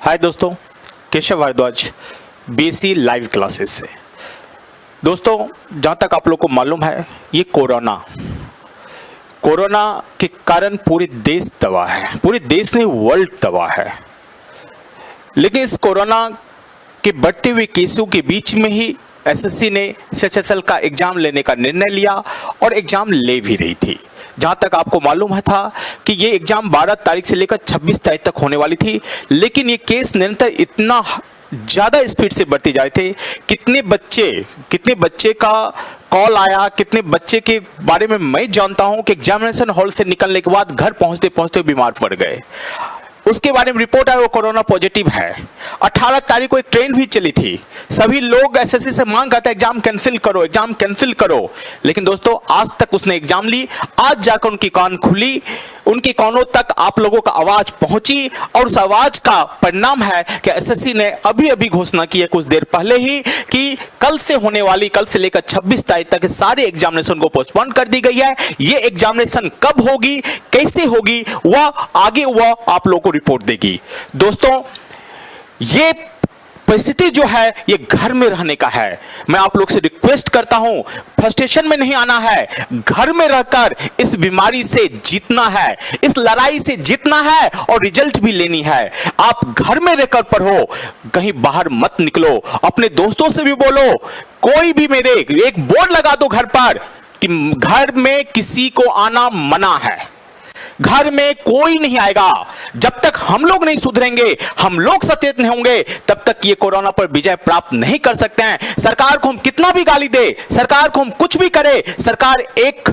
हाय दोस्तों, Keshav Bhardwaj BSc live classes से। दोस्तों, जहाँ तक आप लोग को मालूम है, ये कोरोना के कारण पूरे देश तबाह है, पूरे देश नहीं वर्ल्ड तबाह है। लेकिन इस कोरोना के बढ़ते हुए केसों के बीच में ही एसएससी ने एसएसएल का एग्जाम लेने का निर्णय लिया और एग्जाम ले भी रही थी। जहां तक आपको मालूम है था कि ये एग्जाम 12 तारीख से लेकर 26 तारीख तक होने वाली थी, लेकिन ये केस निरंतर इतना ज्यादा स्पीड से बढ़ते जा रहे थे। कितने बच्चे का कॉल आया, कितने बच्चे के बारे में मैं जानता हूं कि एग्जामिनेशन हॉल से निकलने के बाद घर पहुंचते पहुंचते बीमार पड़ गए। उसके बारे में रिपोर्ट आया वो कोरोना पॉजिटिव है। 18 तारीख को एक ट्रेन भी चली थी, सभी लोग एसएससी से मांग करते एग्जाम कैंसिल करो। लेकिन दोस्तों, आज तक उसने एग्जाम ली, आज जाकर उनकी कान खुली, उनके कानों तक आप लोगों का आवाज पहुंची और उस आवाज का परिणाम है कि एसएससी ने अभी घोषणा की है कुछ देर पहले ही कि कल से लेकर 26 तारीख तक सारे एग्जामिनेशन को पोस्टपोन कर दी गई है। ये एग्जामिनेशन कब होगी, कैसे होगी, वह आगे आप लोगों को रिपोर्ट देगी। दोस्तों, ये परिस्थिति जो है ये घर में रहने का है। मैं आप लोग से रिक्वेस्ट करता हूं, फ्रस्ट्रेशन में नहीं आना है, घर में रहकर इस बीमारी से जीतना है, इस लड़ाई से जीतना है और रिजल्ट भी लेनी है। आप घर में रहकर पढ़ो, कहीं बाहर मत निकलो, अपने दोस्तों से भी बोलो, कोई भी मेरे एक बोर्ड लगा दो घर पर कि घर में किसी को आना मना है, घर में कोई नहीं आएगा। जब तक हम लोग नहीं सुधरेंगे, हम लोग सचेत नहीं होंगे, तब तक ये कोरोना पर विजय प्राप्त नहीं कर सकते हैं। सरकार को हम कितना भी गाली दे, सरकार को हम कुछ भी करे, सरकार एक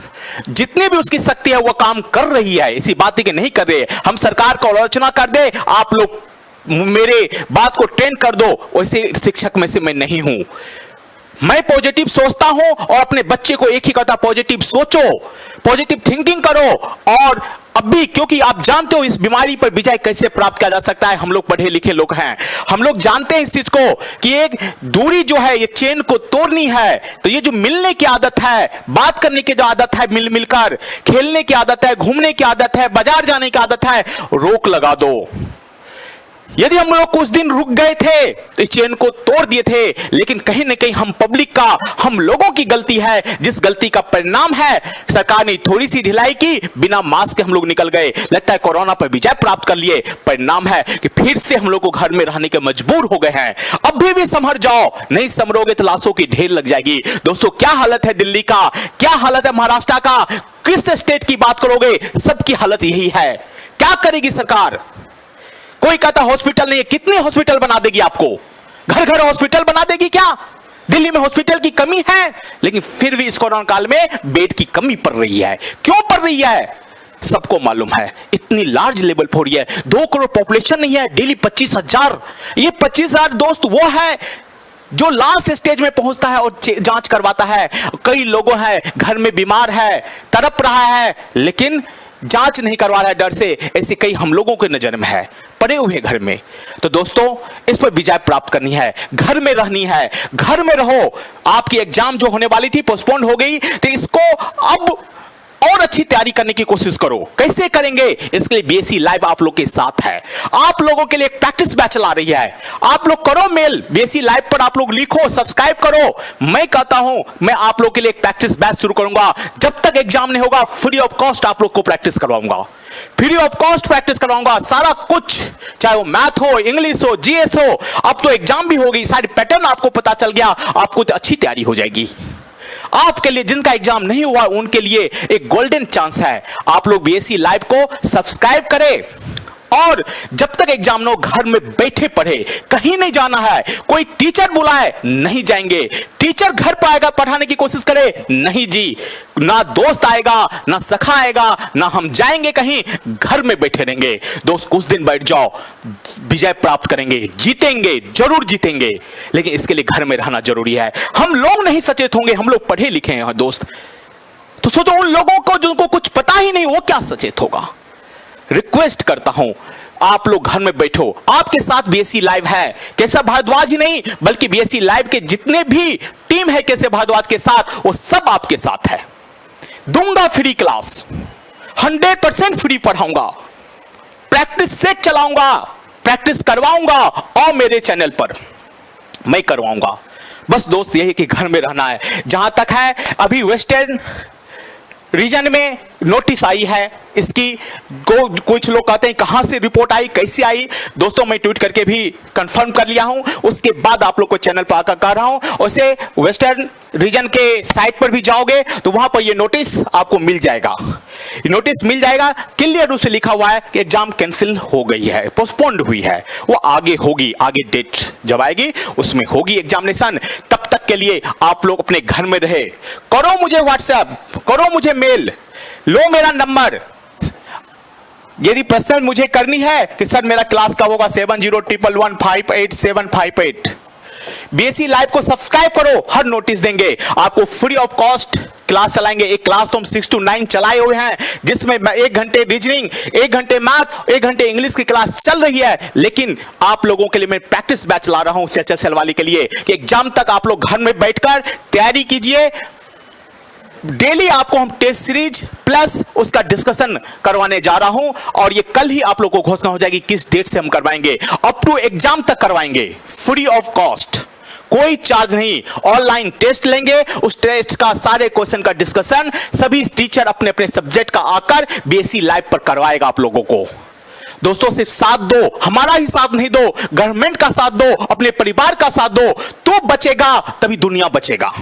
जितनी भी उसकी शक्ति है वो काम कर रही है, इसी बात की नहीं कर रही है। हम सरकार को आलोचना कर दे, आप लोग मेरे बात को ट्रेंड कर दो, वैसे शिक्षक में से मैं नहीं हूं। मैं पॉजिटिव सोचता हूं और अपने बच्चे को एक ही कहता, पॉजिटिव सोचो, पॉजिटिव थिंकिंग करो। और अभी क्योंकि आप जानते हो इस बीमारी पर विजय कैसे प्राप्त किया जा सकता है, हम लोग पढ़े लिखे लोग हैं, हम लोग जानते हैं इस चीज को कि एक दूरी जो है ये चेन को तोड़नी है। तो ये जो मिलने की आदत है, बात करने की जो आदत है, मिलकर खेलने की आदत है, घूमने की आदत है, बाजार जाने की आदत है, रोक लगा दो। यदि हम लोग कुछ दिन रुक गए थे तो इस चेन को तोड़ दिए थे, लेकिन कहीं ना कहीं हम पब्लिक का, हम लोगों की गलती है, जिस गलती का परिणाम है सरकार ने थोड़ी सी ढिलाई की, बिना मास्क के हम लोग निकल गए, लगता है कोरोना पर विजय प्राप्त कर लिए। परिणाम है कि फिर से हम लोग को घर में रहने के मजबूर हो गए हैं। अभी भी संभर जाओ, नहीं संभरोगे तो लाशों की ढेर लग जाएगी। दोस्तों, क्या हालत है दिल्ली का, क्या हालत है महाराष्ट्र का, किस स्टेट की बात करोगे, सबकी हालत यही है। क्या करेगी सरकार? कोई कहता हॉस्पिटल नहीं है, कितने हॉस्पिटल बना देगी आपको, घर घर हॉस्पिटल बना देगी क्या? दिल्ली में हॉस्पिटल की कमी है, लेकिन फिर भी इस कोरोना काल में बेड की कमी पड़ रही है। क्यों पड़ रही है? सबको मालूम है, इतनी लार्ज लेवल पर हो रही है। 2 करोड़ पॉपुलेशन नहीं है, डेली 25,000। ये 25,000 दोस्त वो है जो लास्ट स्टेज में पहुंचता है और जांच करवाता है। कई लोगों हैं घर में बीमार है, तड़प रहा है, लेकिन जांच नहीं करवा रहा है डर से। ऐसे कई हम लोगों के नजर में है, पड़े हुए घर में। तो दोस्तों, इस पर विजय प्राप्त करनी है, घर में रहनी है, घर में रहो। आपकी एग्जाम जो होने वाली थी पोस्टपोन हो गई, तो इसको अब और अच्छी तैयारी करने की कोशिश करो। कैसे करेंगे? इसके लिए बीएससी लाइव आप लोग के साथ है। आप लोगों के लिए एक प्रैक्टिस बैच चला रही है। आप लोग करो मेल, बीएससी लाइव पर आप लोग लिखो, सब्सक्राइब करो। मैं कहता हूं, मैं आप लोग के लिए एक प्रैक्टिस बैच शुरू करूंगा। जब तक एग्जाम नहीं होगा, फ्री ऑफ कॉस्ट आप लोग को प्रैक्टिस करवाऊंगा, फ्री ऑफ कॉस्ट प्रैक्टिस करवाऊंगा। सारा कुछ, चाहे वो मैथ हो, इंग्लिश हो, जीएस हो। अब तो एग्जाम भी होगी, सारी पैटर्न आपको पता चल गया, आपको तो अच्छी तैयारी हो जाएगी। आपके लिए जिनका एग्जाम नहीं हुआ उनके लिए एक गोल्डन चांस है। आप लोग बीएससी लाइव को सब्सक्राइब करें और जब तक एग्जाम न हो, घर में बैठे पढ़े, कहीं नहीं जाना है। कोई टीचर बुलाए, नहीं जाएंगे। टीचर घर पर आएगा, पढ़ाने की कोशिश करे, नहीं जी। ना दोस्त आएगा, ना सखा आएगा, ना हम जाएंगे कहीं, घर में बैठे रहेंगे। दोस्त, कुछ दिन बैठ जाओ, विजय प्राप्त करेंगे, जीतेंगे, जरूर जीतेंगे। लेकिन इसके लिए घर में रहना जरूरी है। हम लोग नहीं सचेत होंगे, हम लोग पढ़े लिखे हैं दोस्त, तो सोचो उन लोगों को जिनको कुछ पता ही नहीं, वो क्या सचेत होगा। रिक्वेस्ट करता हूं, आप लोग घर में बैठो, आपके साथ बीएससी लाइव है। केशव भारद्वाज ही नहीं, बल्कि बीएससी लाइव के जितने भी टीम है केशव भारद्वाज के साथ, वो सब आपके साथ है। दूंगा फ्री क्लास, 100% फ्री पढ़ाऊंगा, प्रैक्टिस सेट चलाऊंगा, प्रैक्टिस करवाऊंगा और मेरे चैनल पर मैं करवाऊंगा। बस दोस्त यही कि घर में रहना है। जहां तक है अभी वेस्टर्न रीजन में नोटिस आई है इसकी, कुछ लोग कहते हैं कहां से रिपोर्ट आई, कैसे आई। दोस्तों मैं ट्वीट करके भी कंफर्म कर लिया हूं, उसके बाद आप लोग को चैनल पर आकर कह रहा हूं। वैसे वेस्टर्न रीजन के साइट पर भी जाओगे तो वहां पर ये नोटिस आपको मिल जाएगा। नोटिस मिल जाएगा, क्लियर रूप से लिखा हुआ है कि एग्जाम कैंसिल हो गई है, पोस्टपोन्ड हुई है, वो आगे होगी, आगे डेट जब आएगी उसमें होगी एग्जामिनेशन। तब तक के लिए आप लोग अपने घर में रहे, करो मुझे व्हाट्सएप, करो मुझे मेल, लो मेरा नंबर। यदि पर्सनल मुझे करनी है कि सर मेरा क्लास कब होगा, 7011158758। बीएससी लाइव को सब्सक्राइब करो, हर नोटिस देंगे आपको, फ्री ऑफ कॉस्ट क्लास चलाएंगे। एक क्लास तो हम 6 to 9 चलाए हुए हैं, जिसमें 1 घंटे रीजनिंग, 1 घंटे मैथ, 1 घंटे इंग्लिश की क्लास चल रही है। लेकिन आप लोगों के लिए मैं प्रैक्टिस बैच ला रहा हूं CHSL वाली के लिए कि एग्जाम तक आप लोग घर में बैठकर तैयारी कीजिए। डेली आपको हम टेस्ट सीरीज प्लस उसका डिस्कशन करवाने जा रहा हूं, और ये कल ही आप लोगों को घोषणा हो जाएगी किस डेट से हम करवाएंगे। अप टू एग्जाम तक करवाएंगे, फ्री ऑफ कॉस्ट, कोई चार्ज नहीं। ऑनलाइन टेस्ट लेंगे, उस टेस्ट का सारे क्वेश्चन का डिस्कशन सभी टीचर अपने अपने सब्जेक्ट का आकर बीएससी लाइव पर करवाएगा आप लोगों को। दोस्तों सिर्फ साथ दो, हमारा ही साथ नहीं दो, गवर्नमेंट का साथ दो, अपने परिवार का साथ दो, तो बचेगा तभी दुनिया बचेगा।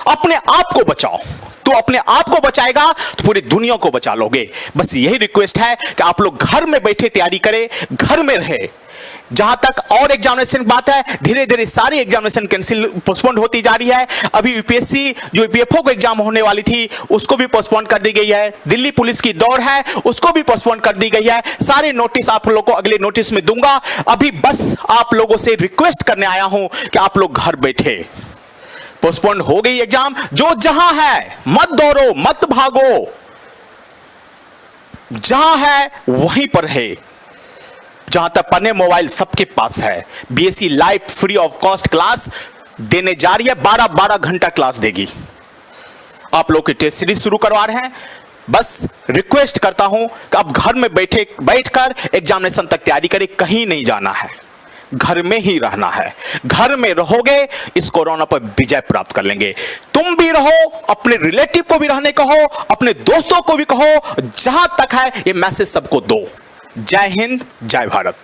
अपने आप को बचाओ, तो अपने आप को बचाएगा तो पूरी दुनिया को बचा लोगे। बस यही रिक्वेस्ट है कि आप लोग घर में बैठे तैयारी करें, घर में रहे। जहां तक और एग्जामिनेशन की बात है, धीरे धीरे सारी एग्जामिनेशन कैंसिल, पोस्टपोन होती जा रही है। अभी यूपीएससी जो यूपीएफओ को एग्जाम होने वाली थी उसको भी पोस्टपोन कर दी गई है। दिल्ली पुलिस की दौड़ है उसको भी पोस्टपोन कर दी गई है। सारे नोटिस आप लोगों को अगले नोटिस में दूंगा। अभी बस आप लोगों से रिक्वेस्ट करने आया हूं कि आप लोग घर बैठे, पोस्टपोन हो गई एग्जाम, जो जहां है मत दौड़ो, मत भागो, जहां है वहीं पर है। जहां तक पढ़ने मोबाइल सबके पास है। BSc live free of cost class देने जा रही है, 12 घंटा क्लास देगी। आप लोग की टेस्ट सीरीज शुरू करवा रहे हैं। बस रिक्वेस्ट करता हूं कि आप घर में बैठकर एग्जामिनेशन तक तैयारी करें, कहीं नहीं जाना है, घर में ही रहना है। घर में रहोगे इस कोरोना पर विजय प्राप्त कर लेंगे। तुम भी रहो, अपने रिलेटिव को भी रहने कहो, अपने दोस्तों को भी कहो। जहां तक है ये मैसेज सबको दो। जय हिंद, जय भारत।